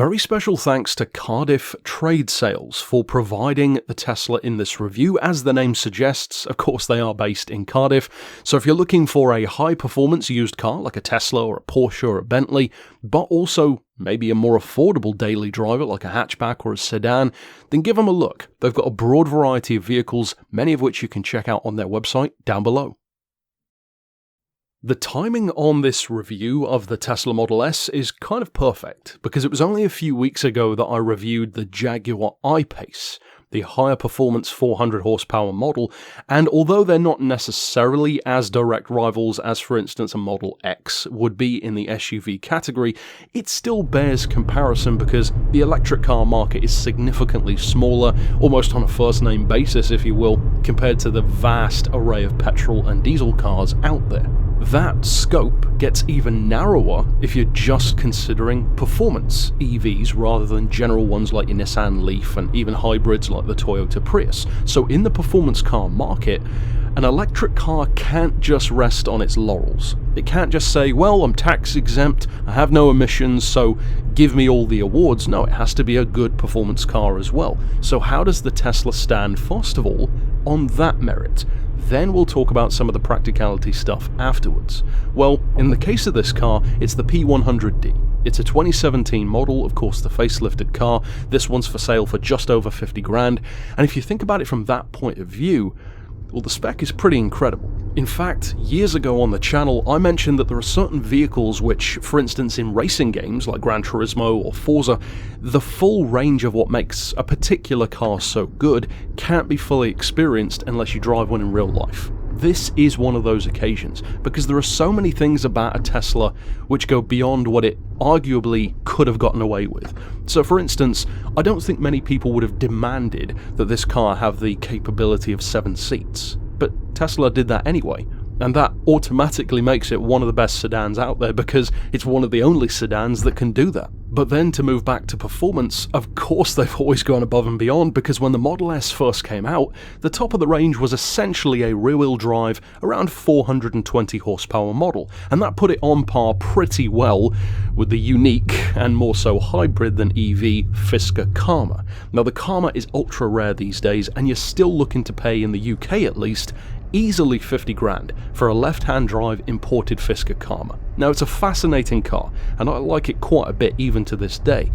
Very special thanks to Cardiff Trade Sales for providing the Tesla in this review. As the name suggests, of course they are based in Cardiff, so if you're looking for a high-performance used car like a Tesla or a Porsche or a Bentley, but also maybe a more affordable daily driver like a hatchback or a sedan, then give them a look. They've got a broad variety of vehicles, many of which you can check out on their website down below. The timing on this review of the Tesla Model S is kind of perfect, because it was only a few weeks ago that I reviewed the Jaguar I-Pace, the higher performance 400 horsepower model, and although they're not necessarily as direct rivals as, for instance, a Model X would be in the SUV category, it still bears comparison because the electric car market is significantly smaller, almost on a first-name basis, if you will, compared to the vast array of petrol and diesel cars out there. That scope gets even narrower if you're just considering performance EVs rather than general ones like your Nissan Leaf and even hybrids like the Toyota Prius. So in the performance car market, an electric car can't just rest on its laurels. It can't just say, well, I'm tax exempt, I have no emissions, so give me all the awards. No, it has to be a good performance car as well. So how does the Tesla stand, first of all, on that merit? Then we'll talk about some of the practicality stuff afterwards. Well, in the case of this car, it's the P100D. It's a 2017 model, of course the facelifted car. This one's for sale for just over 50 grand, and if you think about it from that point of view, well, the spec is pretty incredible. In fact, years ago on the channel, I mentioned that there are certain vehicles which, for instance in racing games like Gran Turismo or Forza, the full range of what makes a particular car so good can't be fully experienced unless you drive one in real life. This is one of those occasions, because there are so many things about a Tesla which go beyond what it arguably could have gotten away with. So for instance, I don't think many people would have demanded that this car have the capability of 7 seats, but Tesla did that anyway. And that automatically makes it one of the best sedans out there because it's one of the only sedans that can do that. But then to move back to performance, of course they've always gone above and beyond, because when the Model S first came out, the top of the range was essentially a rear-wheel drive, around 420 horsepower model, and that put it on par pretty well with the unique, and more so hybrid than EV, Fisker Karma. Now the Karma is ultra rare these days, and you're still looking to pay, in the UK at least, easily 50 grand for a left-hand drive imported Fisker Karma. Now it's a fascinating car, and I like it quite a bit even to this day.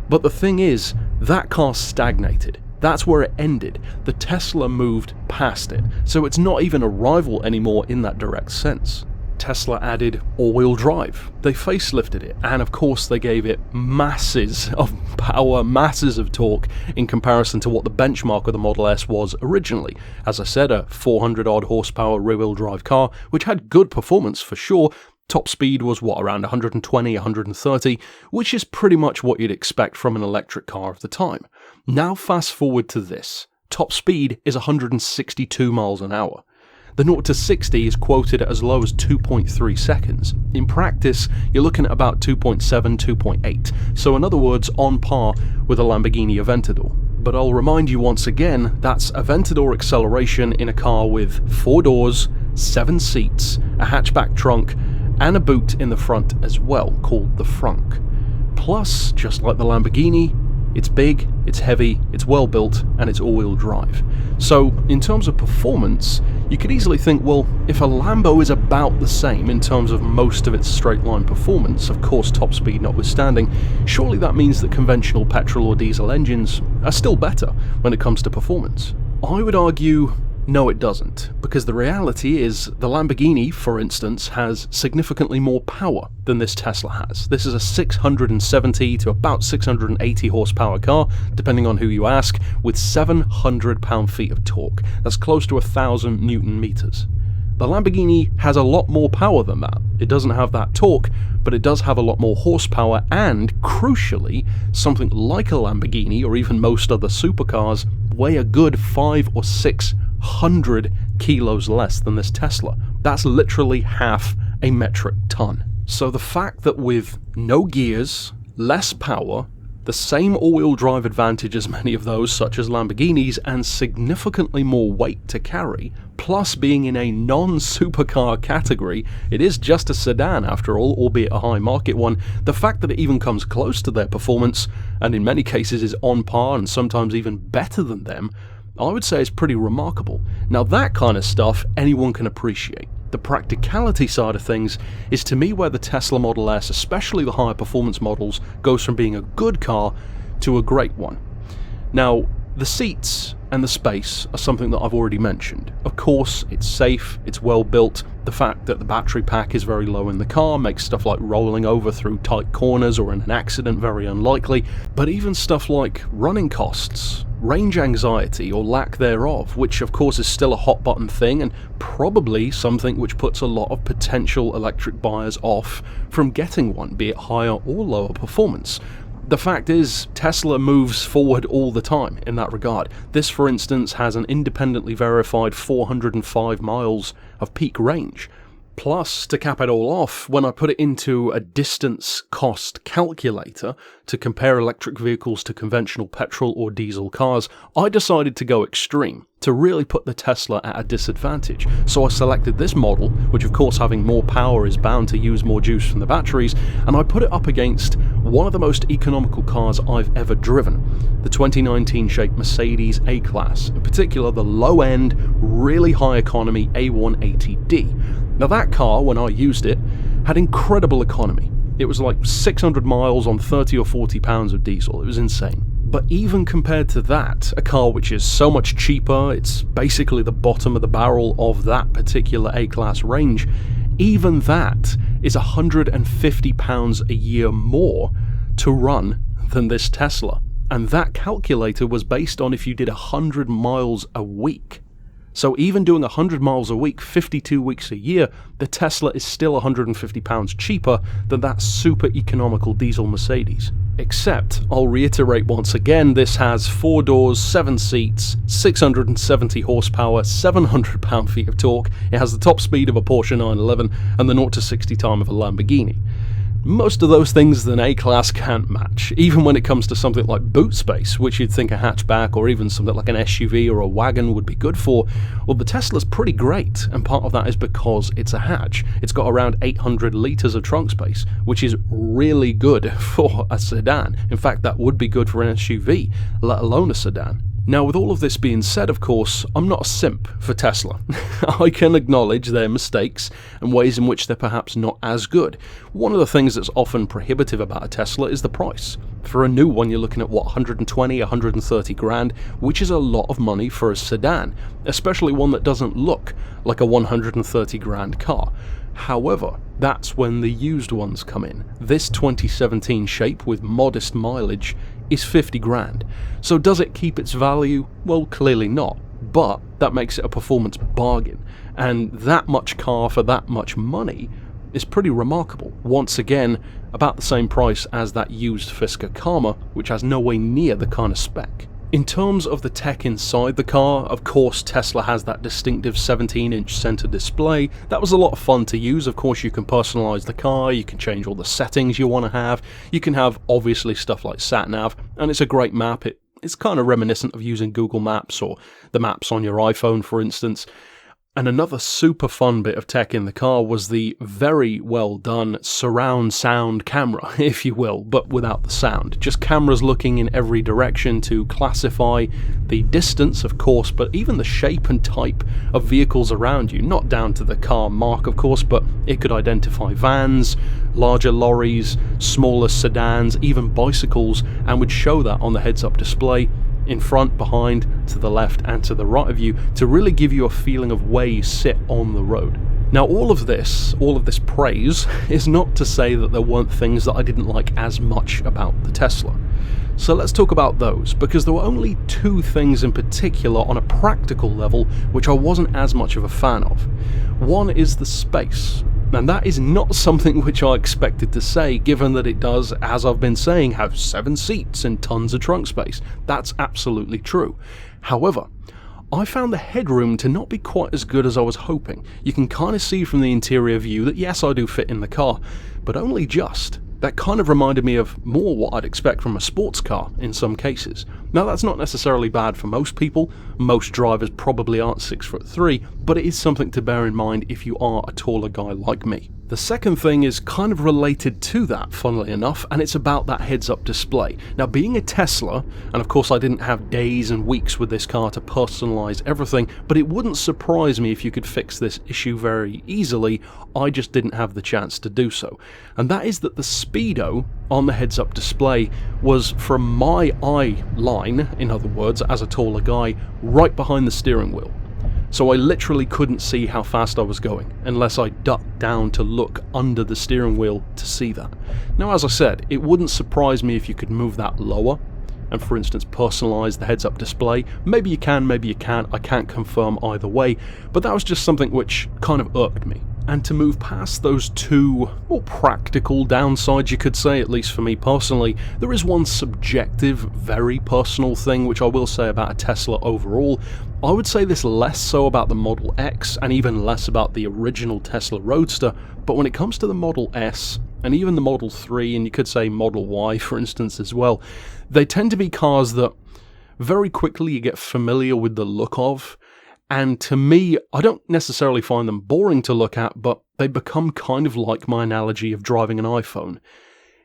But the thing is, that car stagnated. That's where it ended. The Tesla moved past it, so it's not even a rival anymore in that direct sense. Tesla added all-wheel drive, they facelifted it, and of course they gave it masses of power, masses of torque in comparison to what the benchmark of the Model S was originally. As I said, a 400 odd horsepower rear-wheel drive car, which had good performance for sure. Top speed was around 120, 130, which is pretty much what you'd expect from an electric car of the time. Now fast forward to this. Top speed is 162 miles an hour. The 0 to 60 is quoted at as low as 2.3 seconds. In practice, you're looking at about 2.7, 2.8, so in other words, on par with a Lamborghini Aventador. But I'll remind you once again, that's Aventador acceleration in a car with 4 doors, 7 seats, a hatchback trunk, and a boot in the front as well, called the Frunk. Plus, just like the Lamborghini, it's big, it's heavy, it's well built, and it's all-wheel drive. So, in terms of performance, you could easily think, well, if a Lambo is about the same in terms of most of its straight-line performance, of course top speed notwithstanding, surely that means that conventional petrol or diesel engines are still better when it comes to performance. I would argue, no it doesn't, because the reality is the Lamborghini, for instance, has significantly more power than this Tesla has. This is a 670 to about 680 horsepower car, depending on who you ask, with 700 pound-feet of torque. That's close to 1,000 Newton meters. The Lamborghini has a lot more power than that. It doesn't have that torque, but it does have a lot more horsepower, and crucially, something like a Lamborghini or even most other supercars weigh a good 500 or 600 kilos less than this Tesla. That's literally half a metric ton. So the fact that with no gears, less power, the same all-wheel drive advantage as many of those, such as Lamborghinis, and significantly more weight to carry, plus being in a non-supercar category, it is just a sedan after all, albeit a high market one. The fact that it even comes close to their performance, and in many cases is on par and sometimes even better than them, I would say is pretty remarkable. Now that kind of stuff anyone can appreciate. The practicality side of things is to me where the Tesla Model S, especially the higher performance models, goes from being a good car to a great one. Now, the seats and the space are something that I've already mentioned. Of course, it's safe, it's well built. The fact that the battery pack is very low in the car makes stuff like rolling over through tight corners or in an accident very unlikely, but even stuff like running costs, range anxiety or lack thereof, which of course is still a hot button thing and probably something which puts a lot of potential electric buyers off from getting one, be it higher or lower performance. The fact is, Tesla moves forward all the time in that regard. This, for instance, has an independently verified 405 miles of peak range. Plus, to cap it all off, when I put it into a distance cost calculator to compare electric vehicles to conventional petrol or diesel cars, I decided to go extreme, to really put the Tesla at a disadvantage. So I selected this model, which of course having more power is bound to use more juice from the batteries, and I put it up against one of the most economical cars I've ever driven, the 2019 shaped Mercedes A-Class, in particular the low-end, really high economy A180D. Now that car, when I used it, had incredible economy. It was like 600 miles on 30 or 40 pounds of diesel. It was insane. But even compared to that, a car which is so much cheaper, it's basically the bottom of the barrel of that particular A-Class range, even that is £150 a year more to run than this Tesla. And that calculator was based on if you did 100 miles a week. So even doing 100 miles a week, 52 weeks a year, the Tesla is still £150 cheaper than that super economical diesel Mercedes. Except, I'll reiterate once again, this has 4 doors, 7 seats, 670 horsepower, 700 pound-feet of torque, it has the top speed of a Porsche 911, and the 0 to 60 time of a Lamborghini. Most of those things an A-Class can't match, even when it comes to something like boot space, which you'd think a hatchback or even something like an SUV or a wagon would be good for. Well, the Tesla's pretty great, and part of that is because it's a hatch. It's got around 800 litres of trunk space, which is really good for a sedan. In fact, that would be good for an SUV, let alone a sedan. Now, with all of this being said, of course, I'm not a simp for Tesla. I can acknowledge their mistakes and ways in which they're perhaps not as good. One of the things that's often prohibitive about a Tesla is the price. For a new one, you're looking at, 120, 130 grand, which is a lot of money for a sedan, especially one that doesn't look like a 130 grand car. However, that's when the used ones come in. This 2017 shape with modest mileage is 50 grand. So does it keep its value? Well, clearly not, but that makes it a performance bargain, and that much car for that much money is pretty remarkable. Once again, about the same price as that used Fisker Karma, which has no way near the kind of spec. In terms of the tech inside the car, of course Tesla has that distinctive 17-inch center display. That was a lot of fun to use. Of course you can personalize the car, you can change all the settings you want to have, you can have obviously stuff like sat-nav, and it's a great map. It's kind of reminiscent of using Google Maps or the maps on your iPhone, for instance. And another super fun bit of tech in the car was the very well done surround sound camera, if you will, but without the sound. Just cameras looking in every direction to classify the distance, of course, but even the shape and type of vehicles around you. Not down to the car mark, of course, but it could identify vans, larger lorries, smaller sedans, even bicycles, and would show that on the heads-up display, in front, behind, to the left and to the right of you, to really give you a feeling of where you sit on the road. Now all of this praise is not to say that there weren't things that I didn't like as much about the Tesla. So let's talk about those, because there were only 2 things in particular on a practical level which I wasn't as much of a fan of. One is the space. And that is not something which I expected to say, given that it does, as I've been saying, have 7 seats and tons of trunk space. That's absolutely true. However, I found the headroom to not be quite as good as I was hoping. You can kind of see from the interior view that yes, I do fit in the car, but only just. that kind of reminded me of more what I'd expect from a sports car in some cases. Now that's not necessarily bad for most people, most drivers probably aren't 6'3", but it is something to bear in mind if you are a taller guy like me. The second thing is kind of related to that, funnily enough, and it's about that heads-up display. Now, being a Tesla, and of course I didn't have days and weeks with this car to personalize everything, but it wouldn't surprise me if you could fix this issue very easily. I just didn't have the chance to do so. And that is that the speedo on the heads-up display was from my eye line, in other words, as a taller guy, right behind the steering wheel. So I literally couldn't see how fast I was going, unless I ducked down to look under the steering wheel to see that. Now, as I said, it wouldn't surprise me if you could move that lower, and for instance personalise the heads-up display. Maybe you can, maybe you can't, I can't confirm either way, but that was just something which kind of irked me. And to move past those two more practical downsides, you could say, at least for me personally, there is one subjective, very personal thing which I will say about a Tesla overall. I would say this less so about the Model X and even less about the original Tesla Roadster, but when it comes to the Model S and even the Model 3, and you could say Model Y for instance as well, they tend to be cars that very quickly you get familiar with the look of. And to me, I don't necessarily find them boring to look at, but they become kind of like my analogy of driving an iPhone.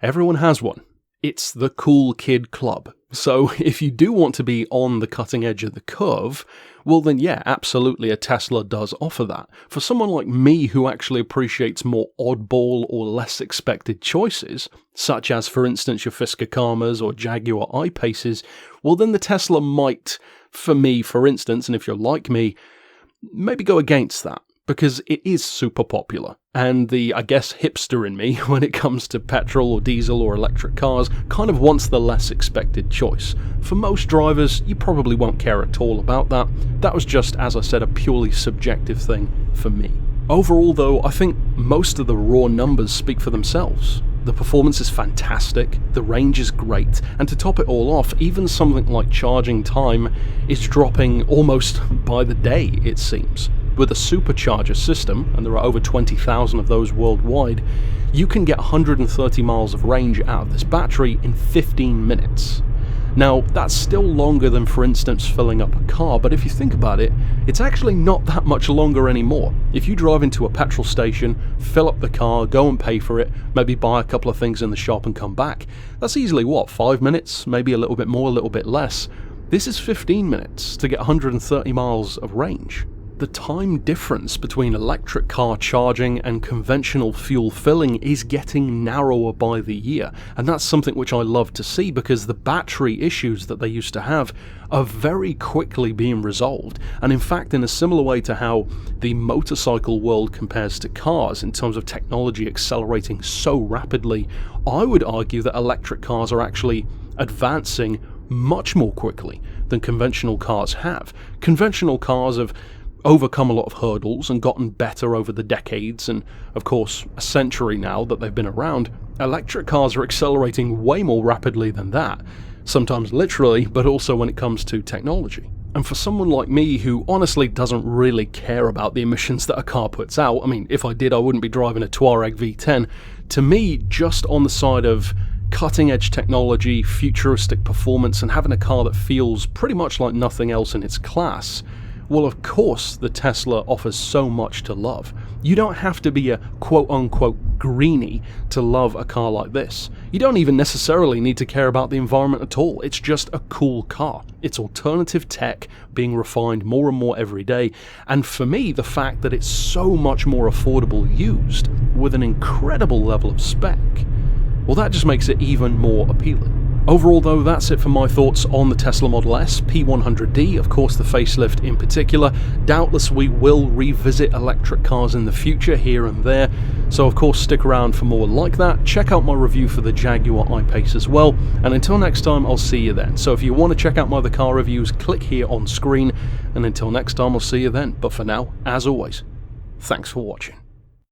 Everyone has one. It's the cool kid club. So if you do want to be on the cutting edge of the curve, well then yeah, absolutely a Tesla does offer that. For someone like me who actually appreciates more oddball or less expected choices, such as for instance your Fisker Karmas or Jaguar I-Paces, well then the Tesla might, for me for instance, and if you're like me, maybe go against that. Because it is super popular, and the, I guess, hipster in me, when it comes to petrol or diesel or electric cars, kind of wants the less expected choice. For most drivers, you probably won't care at all about that. That was just, as I said, a purely subjective thing for me. Overall though, I think most of the raw numbers speak for themselves. The performance is fantastic, the range is great, and to top it all off, even something like charging time is dropping almost by the day, it seems. With a supercharger system, and there are over 20,000 of those worldwide, you can get 130 miles of range out of this battery in 15 minutes. Now, that's still longer than, for instance, filling up a car, but if you think about it, it's actually not that much longer anymore. If you drive into a petrol station, fill up the car, go and pay for it, maybe buy a couple of things in the shop and come back, that's easily, what, 5 minutes? Maybe a little bit more, a little bit less. This is 15 minutes to get 130 miles of range. The time difference between electric car charging and conventional fuel filling is getting narrower by the year, and that's something which I love to see because the battery issues that they used to have are very quickly being resolved. And in fact, in a similar way to how the motorcycle world compares to cars in terms of technology accelerating so rapidly, I would argue that electric cars are actually advancing much more quickly than conventional cars have. Conventional cars have overcome a lot of hurdles and gotten better over the decades, and of course a century now that they've been around. Electric cars are accelerating way more rapidly than that, sometimes literally, but also when it comes to technology. And for someone like me who honestly doesn't really care about the emissions that a car puts out, I mean, if I did I wouldn't be driving a Touareg V10, to me, just on the side of cutting edge technology, futuristic performance, and having a car that feels pretty much like nothing else in its class, well, of course the Tesla offers so much to love. You don't have to be a quote-unquote greenie to love a car like this. You don't even necessarily need to care about the environment at all. It's just a cool car. It's alternative tech being refined more and more every day. And for me, the fact that it's so much more affordable used with an incredible level of spec, well, that just makes it even more appealing. Overall though, that's it for my thoughts on the Tesla Model S P100D, of course the facelift in particular. Doubtless we will revisit electric cars in the future here and there, so of course stick around for more like that. Check out my review for the Jaguar I-Pace as well, and until next time I'll see you then. So if you want to check out my other car reviews, click here on screen, and until next time I'll see you then. But for now, as always, thanks for watching.